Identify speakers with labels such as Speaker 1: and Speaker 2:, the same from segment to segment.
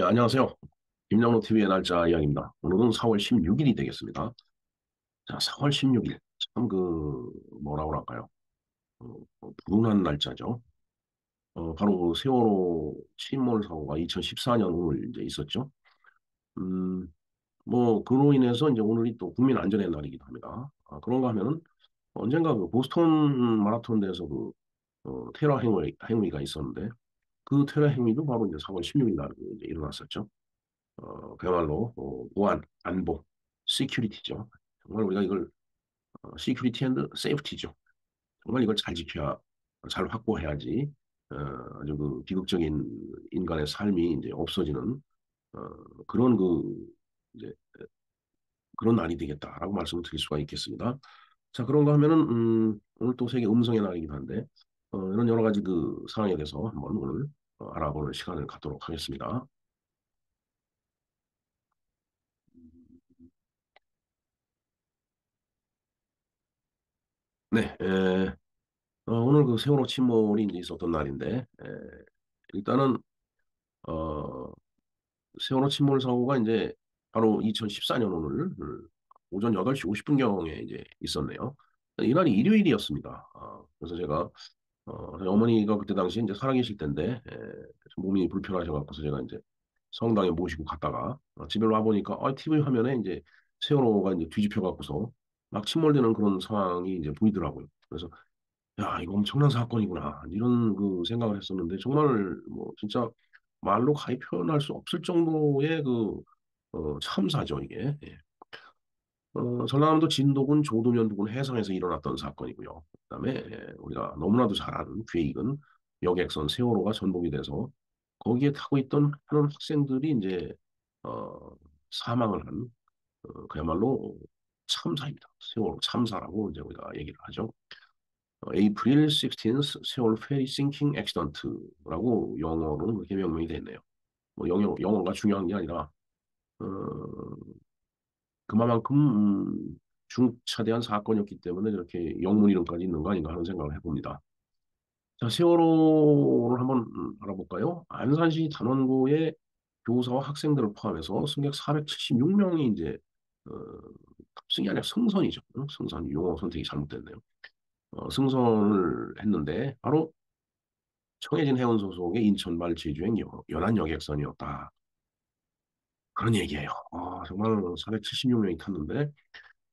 Speaker 1: 안녕하세요. 김영로 TV의 날짜 이야기입니다. 오늘은 4월 16일이 되겠습니다. 자, 4월 16일. 참 뭐라고 할까요? 불운한 날짜죠. 바로 그 세월호 침몰 사고가 2014년 오늘 이제 있었죠. 음, 그로 인해서 이제 오늘이 또 국민 안전의 날이기도 합니다. 그런가 하면은 언젠가 그 보스턴 마라톤 대에서 테러 행위가 있었는데 그 테러 행위도 바로 이제 4월 16일 날 이제 일어났었죠. 그야말로 보안, 안보, 시큐리티죠. 정말 우리가 이걸 시큐리티 앤드 세이프티죠. 정말 이걸 잘 지켜야, 잘 확보해야지 아주 그 비극적인 인간의 삶이 이제 없어지는 어, 그런 이제 그런 날이 되겠다라고 말씀을 드릴 수가 있겠습니다. 자, 그런가 하면은 오늘 또 세계 음성의 날이기도 한데 이런 여러 가지 그 상황에 대해서 한번 오늘 알아보는 시간을 갖도록 하겠습니다. 네, 오늘 그 세월호 침몰이 이제 있었던 날인데, 일단은, 어, 세월호 침몰 사고가 이제 바로 2014년 오늘 오전 8시 50분경에 이제 있었네요. 이날이 일요일이었습니다. 그래서 제가, 저희 어머니가 그때 당시에 이제 살아계실 때인데, 좀 몸이 불편하셔갖고서 제가 이제 성당에 모시고 갔다가 집에 와보니까, TV 화면에 이제 세월호가 이제 뒤집혀갖고서 막 침몰되는 그런 상황이 이제 보이더라고요. 그래서 야, 이거 엄청난 사건이구나. 이런 그 생각을 했었는데, 정말 뭐, 진짜 말로 가히 표현할 수 없을 정도의 참사죠, 이게. 예. 전라남도 진도군 조도면 부근 해상에서 일어났던 사건이고요. 그다음에 우리가 너무나도 잘 아는 괴익은 여객선 세월호가 전복이 돼서 거기에 타고 있던 하는 학생들이 이제 어, 사망을 한 그야말로 참사입니다. 세월호 참사라고 이제 우리가 얘기를 하죠. April 16th 세월 페리 싱킹 액시던트라고 영어로는 그렇게 명명이 됐네요. 뭐 영어가 중요한 게 아니라 어, 그만큼 중차대한 사건이었기 때문에 이렇게 영문 이름까지 있는 거 아닌가 하는 생각을 해봅니다. 자, 세월호를 한번 알아볼까요? 안산시 단원고의 교사와 학생들을 포함해서 승객 476명이 이제 어, 탑승이 아니라 승선이죠. 승선 용어 선택이 잘못됐네요. 승선을 했는데 바로 청해진 해운 소속의 인천 말 제주행 연안 여객선이었다. 그런 얘기예요. 정말 476명이 탔는데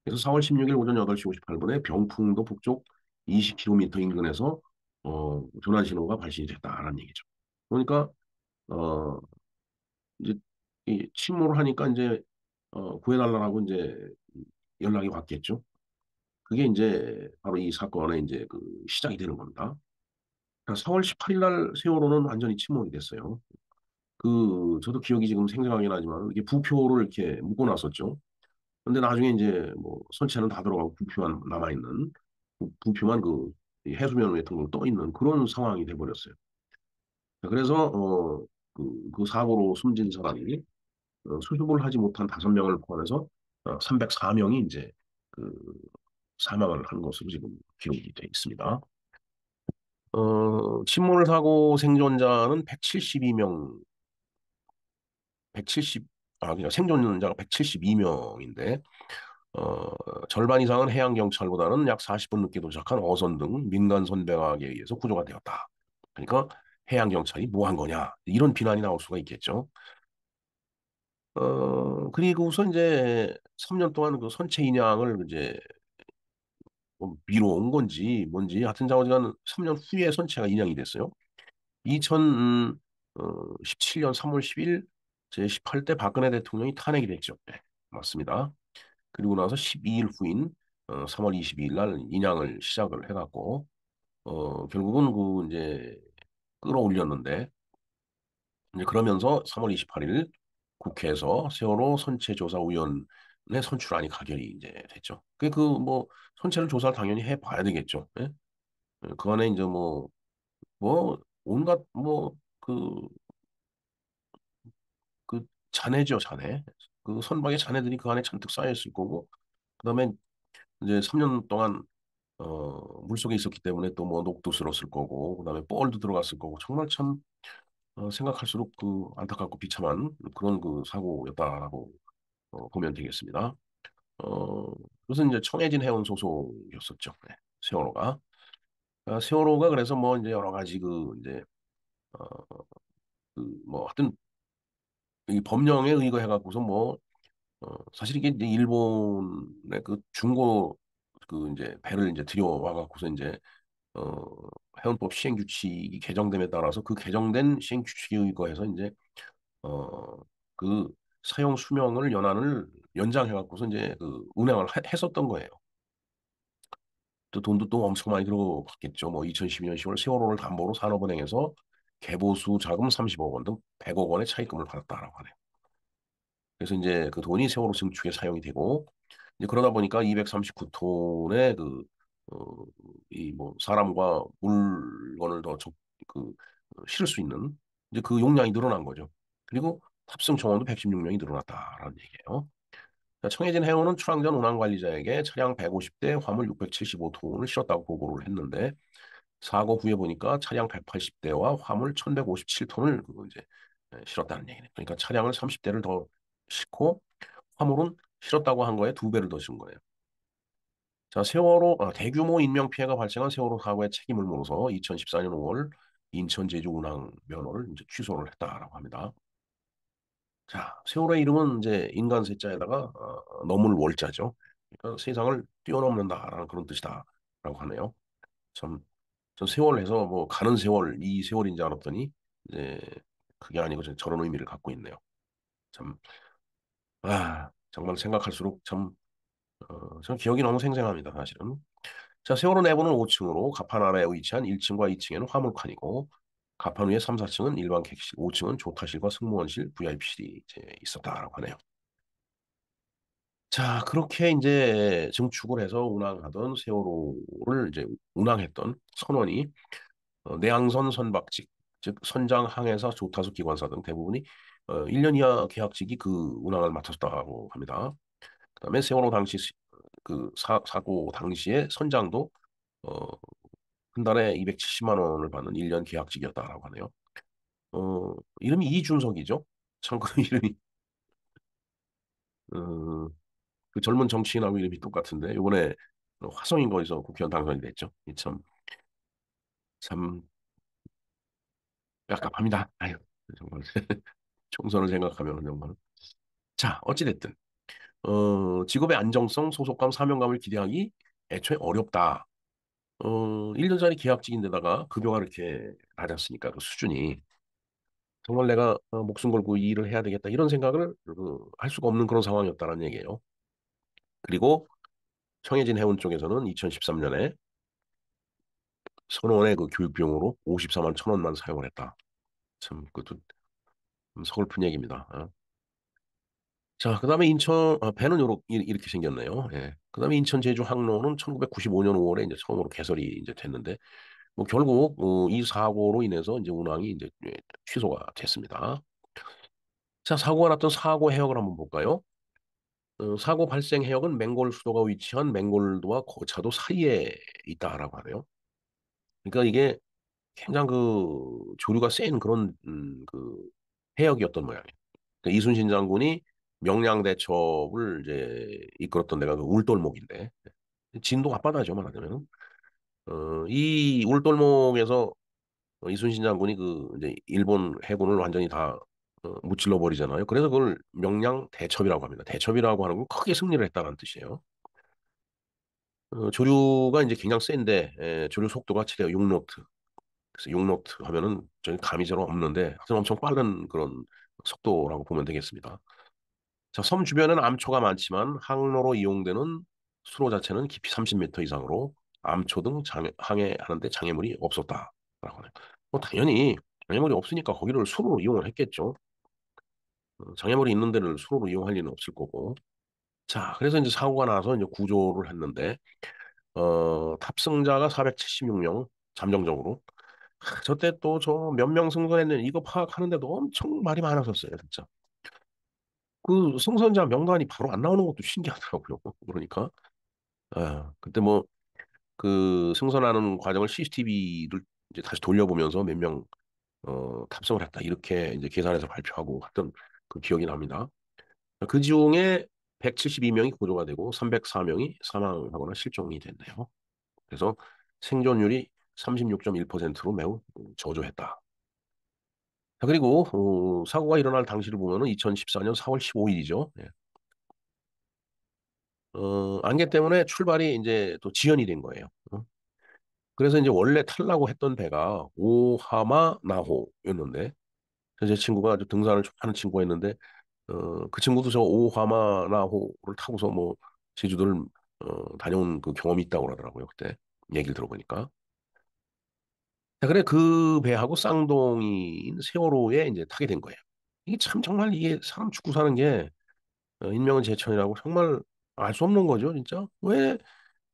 Speaker 1: 그래서 4월 16일 오전 8시 58분에 병풍도 북쪽 20km 인근에서 조난 신호가 발신이 됐다라는 얘기죠. 그러니까 어 이제 이 침몰을 하니까 이제 구해달라고 이제 연락이 왔겠죠. 그게 이제 바로 이 사건의 이제 그 시작이 되는 겁니다. 4월 18일 날 세월호는 완전히 침몰이 됐어요. 저도 기억이 지금 생생하긴 하지만, 이게 부표를 이렇게 묶어놨었죠. 근데 나중에 이제 뭐, 선체는 다 들어가고 부표만 남아있는, 부표만 이 해수면 위에 둥둥 떠 있는 그런 상황이 돼버렸어요. 그래서, 그 사고로 숨진 사람이, 수습을 하지 못한 5명을 포함해서, 304명이 이제, 그, 사망을 한 것으로 지금 기록이 돼 있습니다. 침몰 사고 생존자는 172명, 170, 그냥 생존자가 172명인데, 절반 이상은 해양경찰보다는 약 40분 늦게 도착한 어선 등 민간 선박에 의해서 구조가 되었다. 그러니까 해양경찰이 뭐 한 거냐, 이런 비난이 나올 수가 있겠죠. 그리고서 이제 3년 동안 그 선체 인양을 이제 뭐 미뤄온 건지 뭔지 하여튼 자오지간 3년 후에 선체가 인양이 됐어요. 2017년 3월 10일 제18대 박근혜 대통령이 탄핵이 됐죠. 네, 맞습니다. 그리고 나서 12일 후인 3월 22일 날 인양을 시작을 해갖고 결국은 이제 끌어올렸는데 이제 그러면서 3월 28일 국회에서 세월호 선체조사위원회 선출안이 가결이 이제 됐죠. 뭐 선체를 조사를 당연히 해봐야 되겠죠. 예? 그 안에 이제 온갖 잔해죠, 잔해. 그 선박의 잔해들이 그 안에 잔뜩 쌓여 있을 거고, 그다음에 이제 3년 동안 물속에 있었기 때문에 또 뭐 녹도 쓸었을 거고, 그다음에 뻘도 들어갔을 거고, 정말 참 생각할수록 그 안타깝고 비참한 그런 그 사고였다라고 보면 되겠습니다. 그래서 이제 청해진 해운 소속이었었죠. 네, 세월호가. 세월호가 그래서 뭐 이제 여러 가지 그 이제 어, 그뭐 하여튼 이 법령에 의거해 갖고서 뭐 사실 이게 이제 일본의 그 중고 그 이제 배를 이제 들여와 갖고서 이제 어 해운법 시행 규칙이 개정됨에 따라서 그 개정된 시행 규칙에 의거해서 이제 어 그 사용 수명을 연장해 갖고서 이제 그 운행을 했었던 거예요. 또 돈도 또 엄청 많이 들어갔겠죠. 뭐 2012년 10월 세월호를 담보로 산업은행에서 개보수 자금 30억 원 등 100억 원의 차입금을 받았다라고 하네요. 그래서 이제 그 돈이 세월호 증축에 사용이 되고 이제 그러다 보니까 239톤의 그 이 뭐 사람과 물건을 그 실을 수 있는 이제 그 용량이 늘어난 거죠. 그리고 탑승 정원도 116명이 늘어났다라는 얘기예요. 자, 청해진 해운은 출항전 운항관리자에게 차량 150대, 화물 675톤을 실었다고 보고를 했는데 사고 후에 보니까 차량 180대와 화물 1157톤을 그 이제 실었다는 얘기네. 그러니까 차량을 30대를 더 싣고 화물은 실었다고 한 거에 두 배를 더 준 거예요. 자, 대규모 인명 피해가 발생한 세월호 사고의 책임을 물어서 2014년 5월 인천 제주 운항 면허를 이제 취소를 했다라고 합니다. 자, 세월호의 이름은 이제 인간 세자에다가 넘을 월자죠. 그러니까 세상을 뛰어넘는다라는 그런 뜻이다라고 하네요. 참, 전 세월 해서 뭐 가는 세월, 이 세월인 줄 알았더니 이제 그게 아니고 저런 의미를 갖고 있네요. 참, 정말 생각할수록 참 기억이 너무 생생합니다, 사실은. 자, 세월호 내부는 5층으로 갑판 아래에 위치한 1층과 2층에는 화물칸이고 갑판 위에 3, 4층은 일반 객실, 5층은 조타실과 승무원실, VIP실이 이제 있었다라고 하네요. 자, 그렇게 이제 증축을 해서 운항하던 세월호를 이제 운항했던 선원이 내항선 선박직, 즉 선장 항해사 조타수 기관사 등 대부분이 1년 이하 계약직이 그 운항을 맡았다고 합니다. 그다음에 세월호 당시 사고 당시에 선장도 어, 한 달에 270만 원을 받는 1년 계약직이었다라고 하네요. 이름이 이준석이죠. 참 그 이름이 어, 그 젊은 정치인하고 이름이 똑같은데 이번에 화성인 거에서 국회의원 당선이 됐죠. 참 깝깝합니다. 아유 정말 총선을 생각하면 정말. 자 어찌됐든 직업의 안정성, 소속감, 사명감을 기대하기 애초에 어렵다. 1년짜리 계약직인데다가 급여가 이렇게 낮았으니까 그 수준이 정말 내가 목숨 걸고 이 일을 해야 되겠다 이런 생각을 할 수가 없는 그런 상황이었다는 얘기예요. 그리고 청해진 해운 쪽에서는 2013년에 선원의 그 교육비용으로 54만 천 원만 사용을 했다. 참 그것도 좀 서글픈 얘기입니다. 자, 그다음에 배는 이렇게 생겼네요. 예. 그다음에 인천 제주 항로는 1995년 5월에 이제 처음으로 개설이 이제 됐는데 뭐 결국 이 사고로 인해서 이제 운항이 이제 취소가 됐습니다. 자, 사고가 났던 사고 해역을 한번 볼까요? 사고 발생 해역은 맹골 수도가 위치한 맹골도와 고차도 사이에 있다라고 하네요. 그러니까 이게 굉장히 그 조류가 센 그런 그 해역이었던 모양이에요. 그러니까 이순신 장군이 명량대첩을 이제 이끌었던 데가 그 울돌목인데 진도 앞바다죠 말하자면 이 울돌목에서 이순신 장군이 그 이제 일본 해군을 완전히 다 무찔러 버리잖아요. 그래서 그걸 명량대첩이라고 합니다. 대첩이라고 하는 건 크게 승리를 했다는 뜻이에요. 조류가 이제 굉장히 센데 조류 속도가 최대 6노트. 그래서 6노트 하면은 저희 감이 잘 없는데 하여튼 엄청 빠른 그런 속도라고 보면 되겠습니다. 자, 섬 주변에는 암초가 많지만 항로로 이용되는 수로 자체는 깊이 30m 이상으로 암초 등 항해하는데 장애물이 없었다라고 하네요. 뭐 당연히 장애물이 없으니까 거기를 수로로 이용을 했겠죠. 장애물이 있는 데를 수로로 이용할 리는 없을 거고. 자, 그래서 이제 사고가 나서 이제 구조를 했는데 탑승자가 476명 잠정적으로. 저때 또 저 몇 명 승선했는 이거 파악하는데도 엄청 말이 많았었어요, 진짜. 그 승선자 명단이 바로 안 나오는 것도 신기하더라고요. 그러니까 그때 뭐 그 승선하는 과정을 CCTV를 이제 다시 돌려보면서 몇 명 탑승을 했다. 이렇게 이제 계산해서 발표하고 했던 그 기억이 납니다. 그 중에 172명이 구조가 되고 304명이 사망하거나 실종이 됐네요. 그래서 생존율이 36.1%로 매우 저조했다. 자, 그리고 사고가 일어날 당시를 보면은 2014년 4월 15일이죠. 안개 때문에 출발이 이제 또 지연이 된 거예요. 그래서 이제 원래 타려고 했던 배가 오하마 나호였는데 제 친구가 아주 등산을 좋아하는 친구였는데 그 친구도 저 오하마 나호를 타고서 뭐 제주도를 다녀온 그 경험이 있다고 그러더라고요. 그때 얘기를 들어보니까. 자, 그래 그 배하고 쌍둥이인 세월호에 이제 타게 된 거예요. 이게 참 정말 이게 사람 죽고 사는 게 인명은 제천이라고 정말 알 수 없는 거죠, 진짜. 왜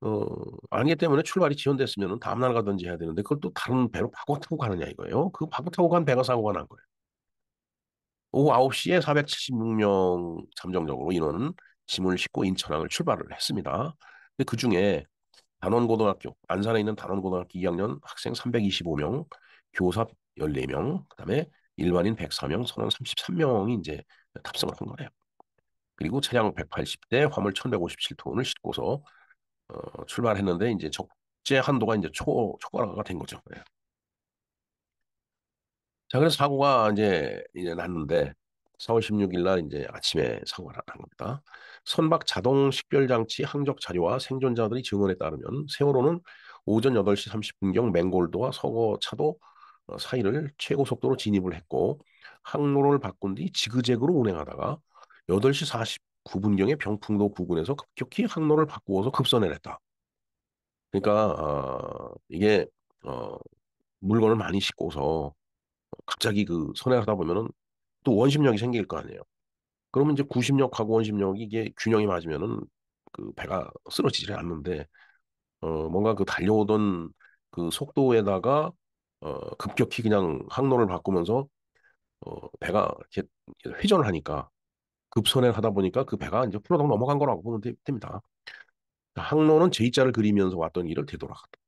Speaker 1: 어, 안개 때문에 출발이 지연됐으면 다음날 가든지 해야 되는데 그걸 또 다른 배로 바꿔 타고 가느냐 이거예요. 그 바꿔 타고 간 배가 사고가 난 거예요. 오후 9시에 476명 잠정적으로 인원은 짐을 싣고 인천항을 출발을 했습니다. 근데 그중에 단원고등학교, 안산에 있는 단원고등학교 2학년 학생 325명, 교사 14명, 그다음에 일반인 104명, 선원 33명이 이제 탑승을 한 거예요. 그리고 차량 180대, 화물 1157톤을 싣고서 출발했는데 이제 적재 한도가 이제 초과가 된 거죠. 네. 자, 그래서 사고가 이제 났는데 4월 16일 날 이제 아침에 사고가 난 겁니다. 선박 자동 식별 장치 항적 자료와 생존자들이 증언에 따르면 세월호는 오전 8시 30분경 맹골도와 서거차도 사이를 최고 속도로 진입을 했고 항로를 바꾼 뒤 지그재그로 운행하다가 8시 49분경에 병풍도 부근에서 급격히 항로를 바꾸어서 급선을 했다. 그러니까 이게 어, 물건을 많이 싣고서 갑자기 그 선회하다 보면은 또 원심력이 생길 거 아니에요. 그러면 이제 구심력하고 원심력이 이게 균형이 맞으면은 그 배가 쓰러지지 않는데 뭔가 그 달려오던 그 속도에다가 급격히 그냥 항로를 바꾸면서 배가 이렇게 회전을 하니까 급선회를 하다 보니까 그 배가 이제 후러덩 넘어간 거라고 보면 됩니다. 항로는 J자를 그리면서 왔던 길을 되돌아갔다.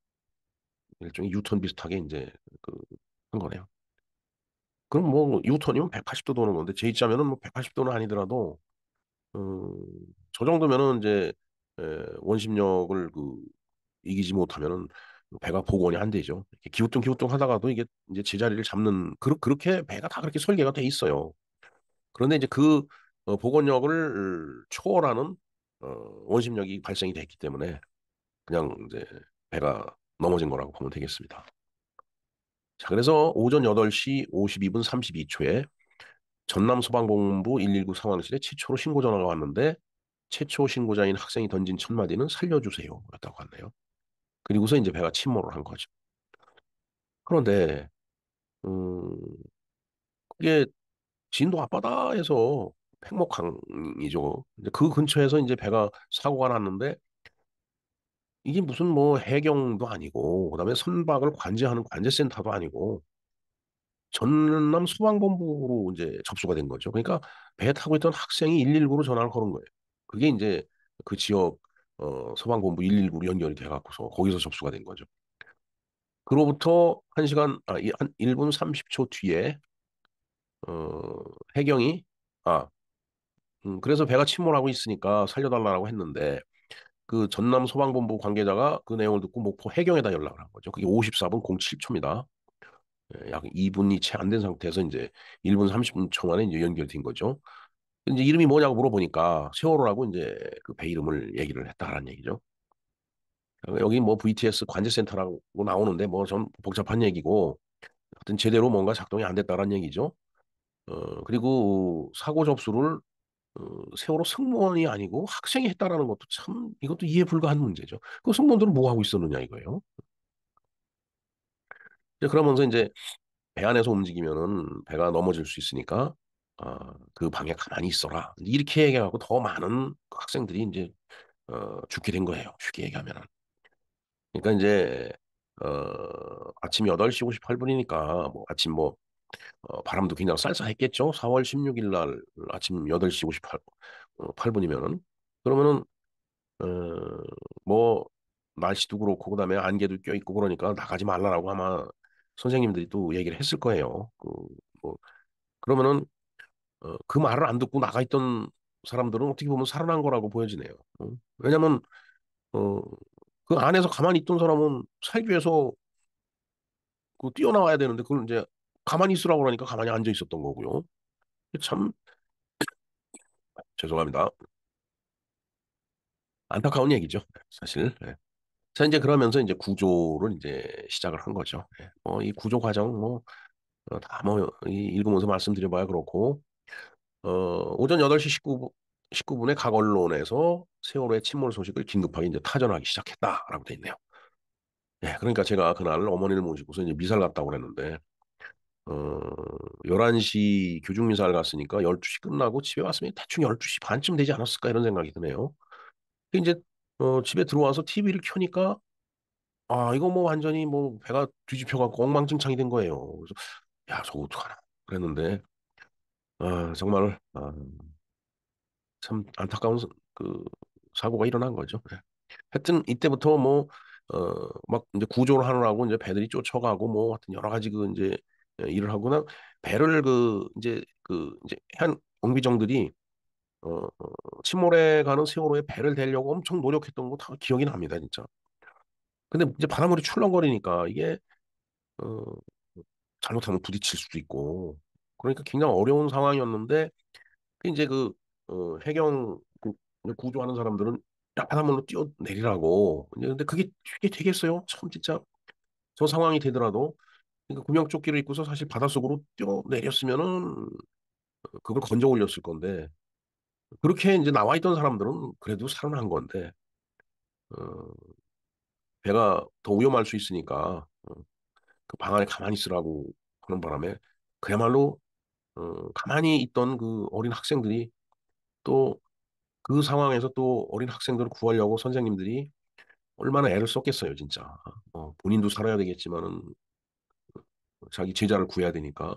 Speaker 1: 일종의 유턴 비슷하게 이제 그 한 거네요. 그럼 뭐 유턴이면 180도 도는 건데 J자면은 뭐 180도는 아니더라도 음, 저 정도면은 이제 원심력을 그 이기지 못하면은 배가 복원이 안 되죠. 이렇게 기우뚱기우뚱 하다가도 이게 이제 제자리를 잡는 그렇게 배가 다 그렇게 설계가 돼 있어요. 그런데 이제 그 복원력을 초월하는 어, 원심력이 발생이 됐기 때문에 그냥 이제 배가 넘어진 거라고 보면 되겠습니다. 자, 그래서 오전 8시 52분 32초에 전남소방본부 119 상황실에 최초로 신고 전화가 왔는데 최초 신고자인 학생이 던진 첫 마디는 살려주세요 였다고 하네요. 그리고서 이제 배가 침몰을 한 거죠. 그런데 음, 그게 진도 앞바다에서 팽목항이죠. 이제 그 근처에서 이제 배가 사고가 났는데 이게 무슨 뭐 해경도 아니고 그다음에 선박을 관제하는 관제센터도 아니고 전남 소방본부로 이제 접수가 된 거죠. 그러니까 배 타고 있던 학생이 119로 전화를 걸은 거예요. 그게 이제 그 지역 소방본부 119로 연결이 돼갖고서 거기서 접수가 된 거죠. 그로부터 1시간, 한 1분 30초 뒤에 해경이 아, 그래서 배가 침몰하고 있으니까 살려달라고 했는데 그 전남 소방본부 관계자가 그 내용을 듣고 목포 해경에다 연락을 한 거죠. 그게 54분 07초입니다. 약 2분이 채 안 된 상태에서 이제 1분 30초 만에 이제 연결된 거죠. 이제 이름이 뭐냐고 물어보니까 세월호라고 이제 그 배 이름을 얘기를 했다라는 얘기죠. 여기 뭐 VTS 관제센터라고 나오는데 뭐 좀 복잡한 얘기고 하여튼 제대로 뭔가 작동이 안 됐다라는 얘기죠. 그리고 사고 접수를 세월호 승무원이 아니고 학생이 했다라는 것도 참 이것도 이해 불가한 문제죠. 그 승무원들은 뭐 하고 있었느냐 이거예요. 그러면서 이제 배 안에서 움직이면은 배가 넘어질 수 있으니까 그 방에 가만히 있어라. 이렇게 얘기하고 더 많은 학생들이 이제 죽게 된 거예요. 쉽게 얘기하면은. 그러니까 이제 아침 8시 58분이니까 뭐 아침 뭐 바람도 굉장히 쌀쌀했겠죠. 4월 16일 날 아침 8시 58분이면은 그러면은 뭐 날씨도 그렇고 그다음에 안개도 껴있고 그러니까 나가지 말라라고 아마 선생님들이 또 얘기를 했을 거예요. 뭐, 그러면은 그 말을 안 듣고 나가 있던 사람들은 어떻게 보면 살아난 거라고 보여지네요. 왜냐면 어, 그 안에서 가만히 있던 사람은 살기 위해서 그 뛰어나와야 되는데 그걸 이제 가만히 있으라고 그러니까 가만히 앉아 있었던 거고요. 참 죄송합니다. 안타까운 얘기죠. 사실. 예. 자, 이제 그러면서 이제 구조를 이제 시작을 한 거죠. 예. 이 구조 과정 뭐 다 뭐 읽으면서 말씀드려봐야 그렇고 오전 8시 19분에 각 언론에서 세월호의 침몰 소식을 긴급하게 이제 타전하기 시작했다라고 돼 있네요. 예, 그러니까 제가 그날 어머니를 모시고서 이제 미사를 갔다고 그랬는데, 11시 교중 미사를 갔으니까 12시 끝나고 집에 왔으면 대충 12시 반쯤 되지 않았을까 이런 생각이 드네요. 근데 이제, 집에 들어와서 TV를 켜니까, 아, 이거 뭐 완전히 뭐 배가 뒤집혀갖고 엉망진창이 된 거예요. 그래서, 야, 저거 어떡하나. 그랬는데, 정말, 참 안타까운 그 사고가 일어난 거죠. 예. 하여튼 이때부터 뭐 막 이제 구조를 하느라고 이제 배들이 쫓아가고 뭐 하여튼 여러 가지 그 이제 일을 하거나 배를 그 이제 한 경비정들이 침몰해 가는 세월호에 배를 대려고 엄청 노력했던 거 다 기억이 납니다, 진짜. 근데 이제 바닷물이 출렁거리니까 이게 어 잘못하면 부딪힐 수도 있고 그러니까 굉장히 어려운 상황이었는데 이제 해경 구조하는 사람들은 야, 바닷물로 뛰어내리라고. 근데 그게 쉽게 되겠어요? 참 진짜 저 상황이 되더라도 그러니까 구명조끼를 입고서 사실 바닷속으로 뛰어내렸으면은 그걸 건져 올렸을 건데 그렇게 이제 나와 있던 사람들은 그래도 살아난 건데 어, 배가 더 위험할 수 있으니까 그 방 안에 가만히 있으라고 하는 바람에 그야말로 가만히 있던 그 어린 학생들이 또 그 상황에서 또 어린 학생들을 구하려고 선생님들이 얼마나 애를 썼겠어요, 진짜. 본인도 살아야 되겠지만은 자기 제자를 구해야 되니까.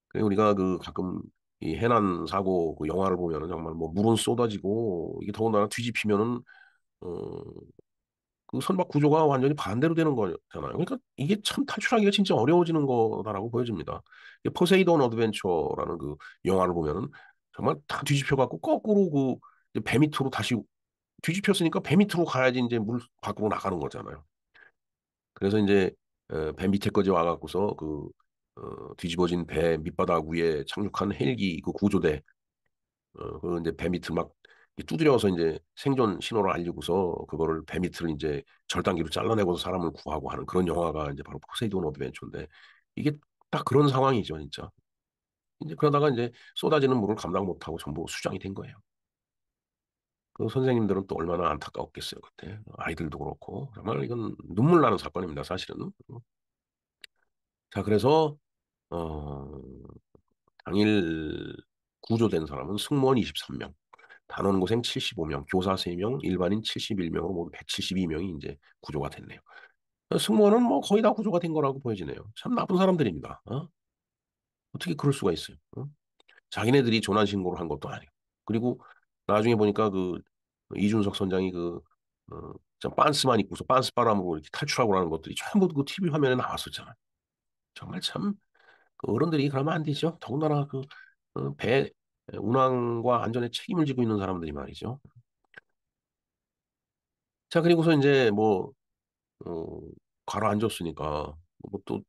Speaker 1: 그리고 우리가 그 가끔 이 해난 사고 그 영화를 보면은 정말 뭐 물은 쏟아지고 이게 더군다나 뒤집히면은 어, 그 선박 구조가 완전히 반대로 되는 거잖아요. 그러니까 이게 참 탈출하기가 진짜 어려워지는 거다라고 보여집니다. 이 포세이돈 어드벤처라는 그 영화를 보면은 정말 다 뒤집혀 갖고 거꾸로 이제 배 밑으로 다시 뒤집혔으니까 배 밑으로 가야지 이제 물 밖으로 나가는 거잖아요. 그래서 이제 배 밑에까지 와갖고서 뒤집어진 배 밑바닥 위에 착륙한 헬기 그 구조대 그 이제 배 밑을 막 두드려서 이제 생존 신호를 알리고서 그거를 배 밑을 이제 절단기로 잘라내고서 사람을 구하고 하는 그런 영화가 이제 바로 포세이돈 어드벤처인데 이게 딱 그런 상황이죠, 진짜. 이제 그러다가 이제 쏟아지는 물을 감당 못하고 전부 수장이 된 거예요. 그 선생님들은 또 얼마나 안타까웠겠어요, 그때. 아이들도 그렇고. 정말 이건 눈물 나는 사건입니다, 사실은. 자, 그래서 어, 당일 구조된 사람은 승무원 23명, 단원고생 75명, 교사 3명, 일반인 71명으로 모두 172명이 이제 구조가 됐네요. 승무원은 뭐 거의 다 구조가 된 거라고 보여지네요. 참 나쁜 사람들입니다. 어떻게 그럴 수가 있어요? 자기네들이 조난 신고를 한 것도 아니고. 그리고 나중에 보니까 이준석 선장이 참 빤스만 입고서 빤스 바람으로 이렇게 탈출하고 라는 것들이 전부 그 TV 화면에 나왔었잖아요. 정말 참 어른들이 그러면 안 되죠. 더군다나 배 운항과 안전에 책임을 지고 있는 사람들이 말이죠. 자, 그리고서 이제 어, 가라앉았으니까 뭐 또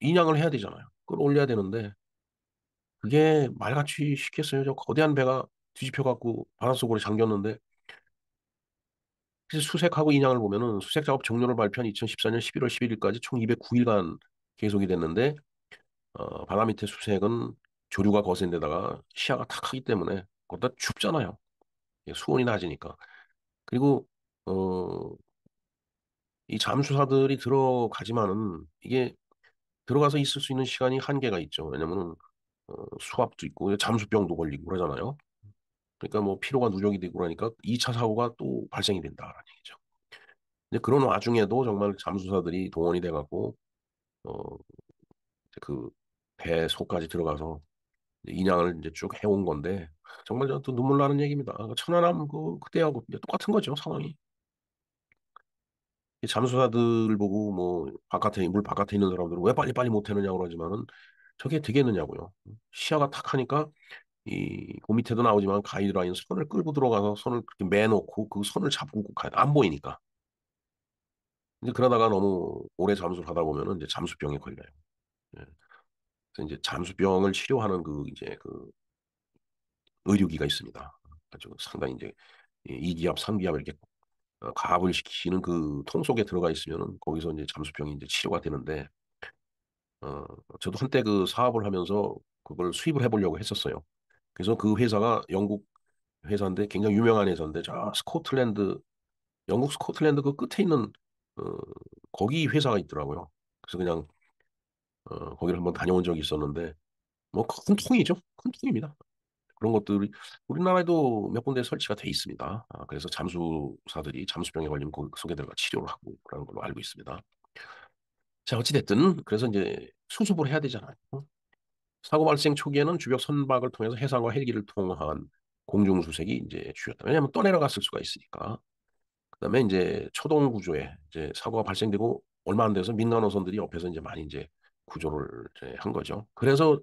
Speaker 1: 인양을 해야 되잖아요. 그걸 올려야 되는데 그게 말같이 쉽겠어요. 저 거대한 배가 뒤집혀 갖고 바닷속으로 잠겼는데 그래서 수색하고 인양을 보면은 수색 작업 종료를 발표한 2014년 11월 11일까지 총 209일간 계속이 됐는데 바다 밑에 수색은 조류가 거센 데다가 시야가 탁하기 때문에 거기다 춥잖아요. 예, 수온이 낮으니까. 그리고 어, 이 잠수사들이 들어가지만은 이게 들어가서 있을 수 있는 시간이 한계가 있죠. 왜냐면은 수압도 있고 잠수병도 걸리고 그러잖아요. 그러니까 뭐 피로가 누적이 되고 그러니까 2차 사고가 또 발생이 된다라는 얘기죠. 근데 그런 와중에도 정말 잠수사들이 동원이 돼갖고 어, 그 배 속까지 들어가서 인양을 이제 쭉 해온 건데 정말 저또 눈물 나는 얘기입니다. 천안함 그때하고 이제 똑같은 거죠 상황이. 이 잠수사들 보고 뭐 바깥에 물 바깥에 있는 사람들은 왜 빨리빨리 못 해느냐고 그러지만은 저게 되겠느냐고요. 시야가 탁 하니까 이 그 밑에도 나오지만 가이드라인 선을 끌고 들어가서 선을 그렇게 매놓고 그 선을 잡고 가야 돼. 안 보이니까. 이제 그러다가 너무 오래 잠수를 하다 보면은 이제 잠수병에 걸려요. 예. 그래서 이제 잠수병을 치료하는 그 이제 그 의료기가 있습니다. 아주 상당히 이제 2기압, 3기압 이렇게 가압을 시키는 그 통 속에 들어가 있으면은 거기서 이제 잠수병이 이제 치료가 되는데 어, 저도 한때 그 사업을 하면서 그걸 수입을 해보려고 했었어요. 그래서 그 회사가 영국 회사인데 굉장히 유명한 회사인데 저 스코틀랜드 영국 스코틀랜드 그 끝에 있는 어, 거기 회사가 있더라고요. 그래서 그냥 거기를 한번 다녀온 적이 있었는데 뭐 큰 통이죠. 큰 통입니다. 그런 것들이 우리나라에도 몇 군데 설치가 돼 있습니다. 그래서 잠수사들이 잠수병에 걸리면 거기 속에 들어가 치료를 하고 그러는 걸로 알고 있습니다. 자, 어찌됐든 그래서 이제 수습을 해야 되잖아요. 사고 발생 초기에는 주변 선박을 통해서 해상과 헬기를 통한 공중수색이 이제 주였다. 왜냐하면 떠내려갔을 수가 있으니까. 그다음에 이제 초동 구조에 이제 사고가 발생되고 얼마 안 돼서 민간 어선들이 옆에서 이제 많이 이제 구조를 이제 한 거죠. 그래서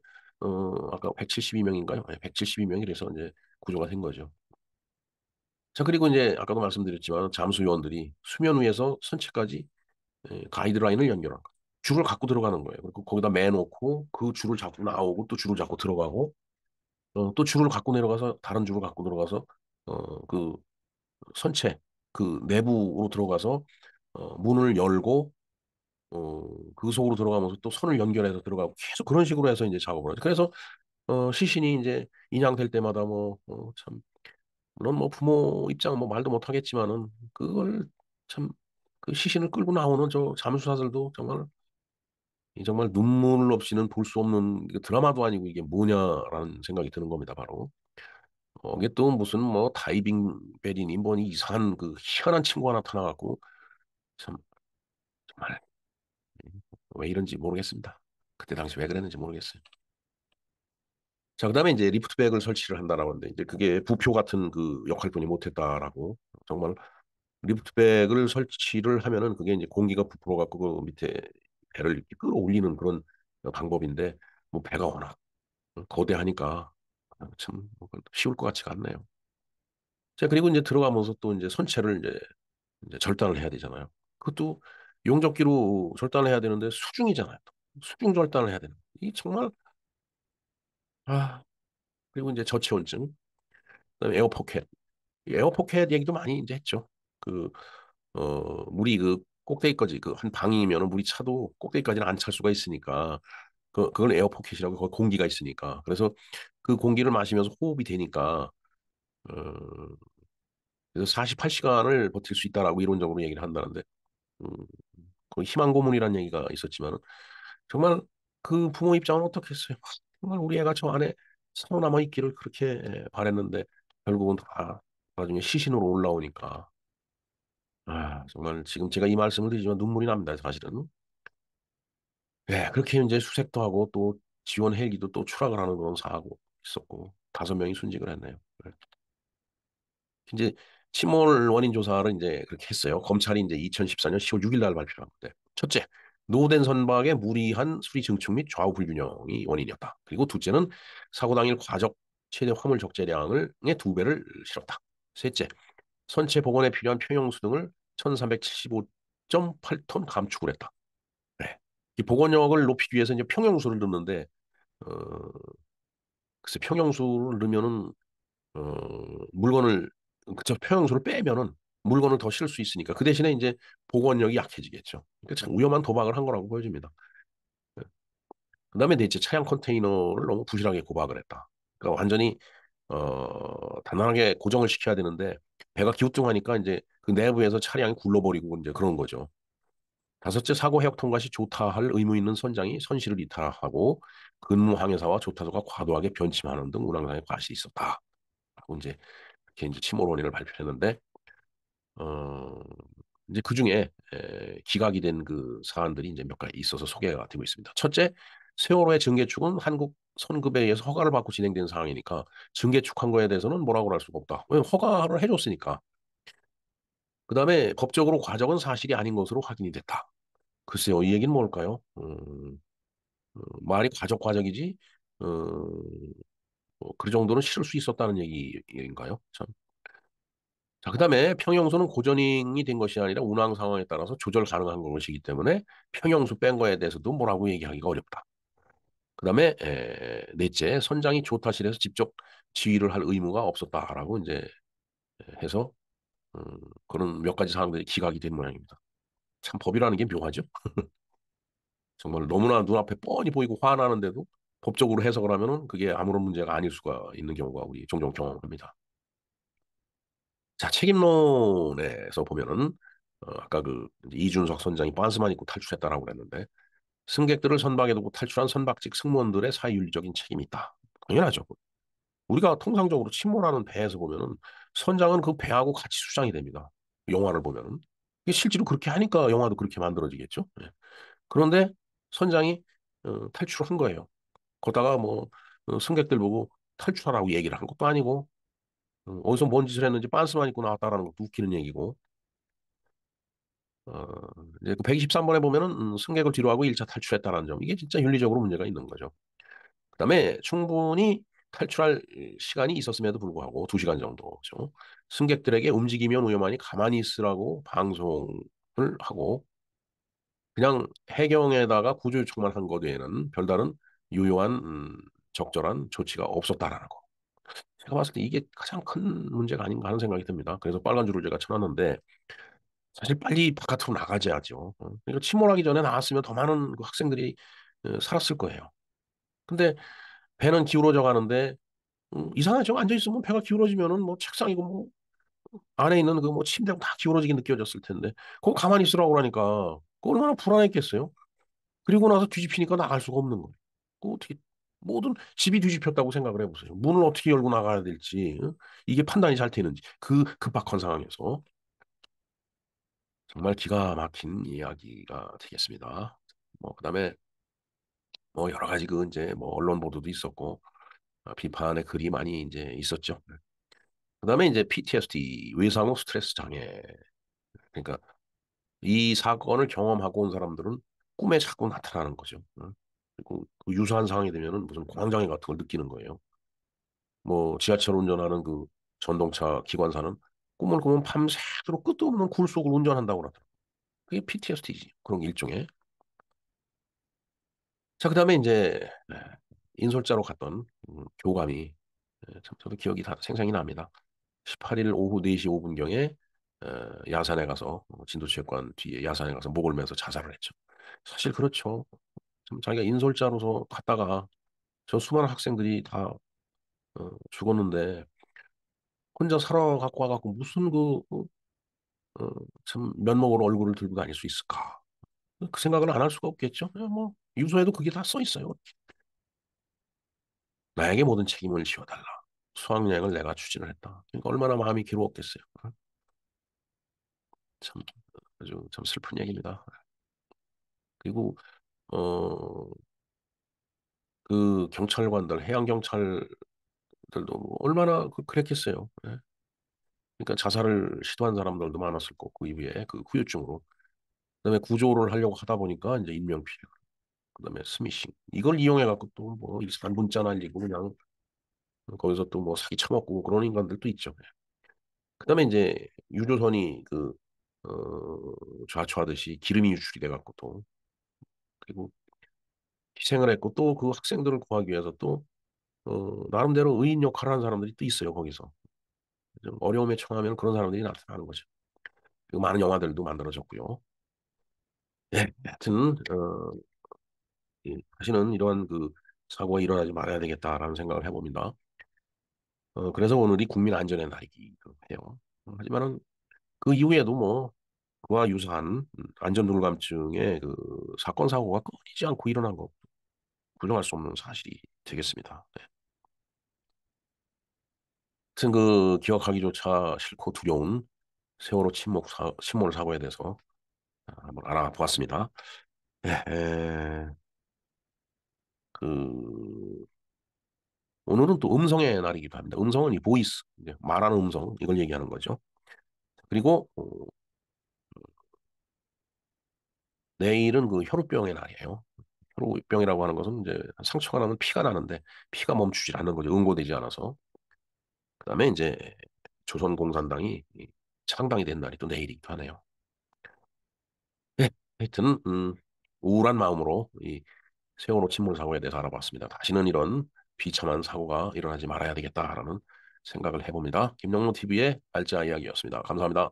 Speaker 1: 아까 172명인가요? 172명이 그래서 이제 구조가 된 거죠. 자, 그리고 이제 아까도 말씀드렸지만 잠수 요원들이 수면 위에서 선체까지 가이드라인을 연결한 거. 줄을 갖고 들어가는 거예요. 그리고 거기다 매놓고 그 줄을 잡고 나오고 또 줄을 잡고 들어가고 또 줄을 갖고 내려가서 다른 줄을 갖고 들어가서 그 선체 그 내부로 들어가서 문을 열고 그 속으로 들어가면서 또 선을 연결해서 들어가고 계속 그런 식으로 해서 이제 작업을 하죠. 그래서 시신이 이제 인양될 때마다 뭐 참 물론 뭐 부모 입장은 뭐 말도 못 하겠지만은 그걸 참 그 시신을 끌고 나오는 저 잠수사들도 정말 정말 눈물 없이는 볼 수 없는 이게 드라마도 아니고 이게 뭐냐라는 생각이 드는 겁니다. 바로 이게 또 무슨 뭐 다이빙 벨이니 뭐니 이상한 그 희한한 친구가 나타나갖고 참 정말 왜 이런지 모르겠습니다. 그때 당시 왜 그랬는지 모르겠어요. 자, 그다음에 이제 리프트백을 설치를 한다라고 하는데 이제 그게 부표 같은 그 역할뿐이 못했다라고 정말 리프트백을 설치를 하면은 그게 이제 공기가 부풀어 갖고 그 밑에 배를 이렇게 끌어올리는 그런 방법인데 뭐 배가 워낙 거대하니까 참 쉬울 것 같지가 않네요. 자, 그리고 이제 들어가면서 또 이제 선체를 이제 절단을 해야 되잖아요. 그것도 용접기로 절단을 해야 되는데 수중이잖아요. 수중 절단을 해야 되는. 이 정말 아 그리고 이제 저체온증, 그다음에 에어포켓. 이 에어포켓 얘기도 많이 이제 했죠. 그 물이 그 꼭대기까지 그 한 방이면 물이 차도 꼭대기까지는 안 찰 수가 있으니까 그걸 에어포켓이라고 거기 공기가 있으니까 그래서 그 공기를 마시면서 호흡이 되니까 어, 그래서 48시간을 버틸 수 있다라고 이론적으로 얘기를 한다는데 음, 거의 희망 고문이라는 얘기가 있었지만 정말 그 부모 입장은 어떻겠어요? 정말 우리 애가 저 안에 살아남아 있기를 그렇게 바랬는데 결국은 다 나중에 시신으로 올라오니까 정말 지금 제가 이 말씀을 드리지만 눈물이 납니다. 사실은. 예, 그렇게 이제 수색도 하고 또 지원 헬기도 또 추락을 하는 그런 사고 있었고 5명이 순직을 했네요. 네. 이제 침몰 원인 조사를 이제 그렇게 했어요. 검찰이 이제 2014년 10월 6일 날 발표한 건데 첫째, 노후된 선박의 무리한 수리 증축 및 좌우 불균형이 원인이었다. 그리고 둘째는 사고 당일 과적 최대 화물 적재량을 의 2배를 실었다. 셋째, 선체 복원에 필요한 평형수 등을 1375.8톤 감축을 했다. 네. 이 복원력을 높이기 위해서 이제 평형수를 넣는데 어, 글쎄 평형수를 넣으면은 물건을 그쵸 평형수를 빼면은 물건을 더 실을 수 있으니까 그 대신에 이제 복원력이 약해지겠죠. 그러니까 참 위험한 도박을 한 거라고 보여집니다. 네. 그다음에 이제 차량 컨테이너를 너무 부실하게 고박을 했다. 그러니까 완전히 단단하게 고정을 시켜야 되는데 배가 기우뚱하니까 이제 그 내부에서 차량이 굴러버리고 이제 그런 거죠. 다섯째, 사고 해역 통과 시 조타할 의무 있는 선장이 선시를 이탈하고 근무 항해사와 조타소가 과도하게 변침하는 등 운항상의 과실이 있었다. 라고 이제 이렇게 이제 침몰 원인을 발표했는데 어 이제 그 중에 기각이 된 그 사안들이 이제 몇 가지 있어서 소개가 되고 있습니다. 첫째, 세월호의 증개축은 한국 선급에 의해서 허가를 받고 진행된 사항이니까 증개축한 거에 대해서는 뭐라고 할 수가 없다. 왜 허가를 해줬으니까. 그다음에 법적으로 과적은 사실이 아닌 것으로 확인이 됐다. 글쎄요, 이 얘기는 뭘까요? 말이 과적이지, 그 정도는 실을 수 있었다는 얘기인가요? 참. 자, 그다음에 평형수는 고전잉이 된 것이 아니라 운항 상황에 따라서 조절 가능한 것이기 때문에 평형수 뺀 거에 대해서도 뭐라고 얘기하기가 어렵다. 그다음에 넷째, 선장이 조타실에서 직접 지휘를 할 의무가 없었다라고 이제 해서 음, 그런 몇 가지 사항들이 기각이 된 모양입니다. 참 법이라는 게 묘하죠. 정말 너무나 눈앞에 뻔히 보이고 화나는데도 법적으로 해석을 하면은 그게 아무런 문제가 아닐 수가 있는 경우가 우리 종종 경험합니다. 자, 책임론에서 보면은 아까 그 이준석 선장이 빤스만 입고 탈출했다라고 그랬는데 승객들을 선박에 두고 탈출한 선박직 승무원들의 사회윤리적인 책임이 있다. 당연하죠. 우리가 통상적으로 침몰하는 배에서 보면은 선장은 그 배하고 같이 수장이 됩니다. 영화를 보면은 이게 실제로 그렇게 하니까 영화도 그렇게 만들어지겠죠. 예. 그런데 선장이 탈출을 한 거예요. 거다가 뭐 승객들 보고 탈출하라고 얘기를 한 것도 아니고 어디서 뭔 짓을 했는지 빤스만 입고 나왔다라는 것도 웃기는 얘기고 어, 이제 그 123번에 보면은 승객을 뒤로하고 1차 탈출했다라는 점 이게 진짜 윤리적으로 문제가 있는 거죠. 그다음에 충분히 탈출할 시간이 있었음에도 불구하고 2시간 정도죠. 승객들에게 움직이면 위험하니 가만히 있으라고 방송을 하고 그냥 해경에다가 구조 요청만 한 것 외에는 별다른 유효한 적절한 조치가 없었다라는 거. 제가 봤을 때 이게 가장 큰 문제가 아닌가 하는 생각이 듭니다. 그래서 빨간 줄을 제가 쳐놨는데 사실 빨리 바깥으로 나가야죠. 그러니까 침몰하기 전에 나왔으면 더 많은 그 학생들이 살았을 거예요. 근데 배는 기울어져 가는데 이상하죠. 앉아 있으면 배가 기울어지면은 뭐 책상이고 뭐 안에 있는 그 뭐 침대고 다 기울어지게 느껴졌을 텐데 그거 가만히 있으라고 그러니까 그 얼마나 불안했겠어요. 그리고 나서 뒤집히니까 나갈 수가 없는 거예요. 그 어떻게 모든 집이 뒤집혔다고 생각을 해보세요. 문을 어떻게 열고 나가야 될지 이게 판단이 잘 되는지 그 급박한 상황에서 정말 기가 막힌 이야기가 되겠습니다. 뭐 그다음에 뭐 여러 가지 그 이제 뭐 언론 보도도 있었고 비판의 글이 많이 이제 있었죠. 그다음에 이제 PTSD 외상후 스트레스 장애. 그러니까 이 사건을 경험하고 온 사람들은 꿈에 자꾸 나타나는 거죠. 그리고 그 유사한 상황이 되면은 무슨 공황장애 같은 걸 느끼는 거예요. 뭐 지하철 운전하는 그 전동차 기관사는 꿈을 꾸면 밤새도록 끝도 없는 굴 속을 운전한다고 그러더라고요. 그게 PTSD지. 그런 일종의. 자, 그다음에 이제 인솔자로 갔던 교감이 참 저도 기억이 다 생생히 납니다. 18일 오후 4시 5분경에 야산에 가서 진도체육관 뒤에 야산에 가서 목을 매서 자살을 했죠. 사실 그렇죠. 참 자기가 인솔자로서 갔다가 저 수많은 학생들이 다 죽었는데 혼자 살아갖고 와갖고 무슨 참 면목으로 얼굴을 들고 다닐 수 있을까? 그 생각을 안 할 수가 없겠죠. 뭐 유서에도 그게 다 써 있어요. 나에게 모든 책임을 지어달라. 수학여행을 내가 추진을 했다. 그러니까 얼마나 마음이 괴로웠겠어요. 참 아주 참 슬픈 얘기입니다. 그리고 어, 그 경찰관들, 해양 경찰들도 뭐 얼마나 그랬겠어요. 예. 그러니까 자살을 시도한 사람들도 많았을 거고 그 이후에 그 후유증으로. 그다음에 구조를 하려고 하다 보니까 이제 인명피해. 그다음에 스미싱. 이걸 이용해 갖고 또 뭐 일산 문자 날리고 그냥 거기서 또 뭐 사기 쳐먹고 그런 인간들도 있죠. 그다음에 이제 유조선이 좌초하듯이 기름이 유출이 돼 갖고 또 그리고 희생을 했고 또 그 학생들을 구하기 위해서 또 나름대로 의인 역할을 하는 사람들이 또 있어요 거기서 좀 어려움에 처하면 그런 사람들이 나타나는 거죠. 그리고 많은 영화들도 만들어졌고요. 예, 하여튼 다시는 이러한 그 사고가 일어나지 말아야 되겠다라는 생각을 해봅니다. 그래서 오늘이 국민 안전의 날이기도 해요. 하지만은 그 이후에도 뭐 그와 유사한 안전불감증의 그 사건 사고가 끊이지 않고 일어난 거 부정할 수 없는 사실이 되겠습니다. 네. 하여튼 그 기억하기조차 싫고 두려운 세월호 침몰 사고에 대해서 한번 알아보았습니다. 예, 그 오늘은 또 음성의 날이기도 합니다. 음성은 이 보이스, 이제 말하는 음성 이걸 얘기하는 거죠. 그리고 내일은 그 혈우병의 날이에요. 혈우병이라고 하는 것은 이제 상처가 나면 피가 나는데 피가 멈추질 않는 거죠. 응고되지 않아서. 그다음에 이제 조선공산당이 창당이 된 날이 또 내일이기도 하네요. 네, 하여튼 우울한 마음으로 이 세월호 침몰 사고에 대해서 알아봤습니다. 다시는 이런 비참한 사고가 일어나지 말아야 되겠다라는 생각을 해봅니다. 김영모 TV의 알짜 이야기였습니다. 감사합니다.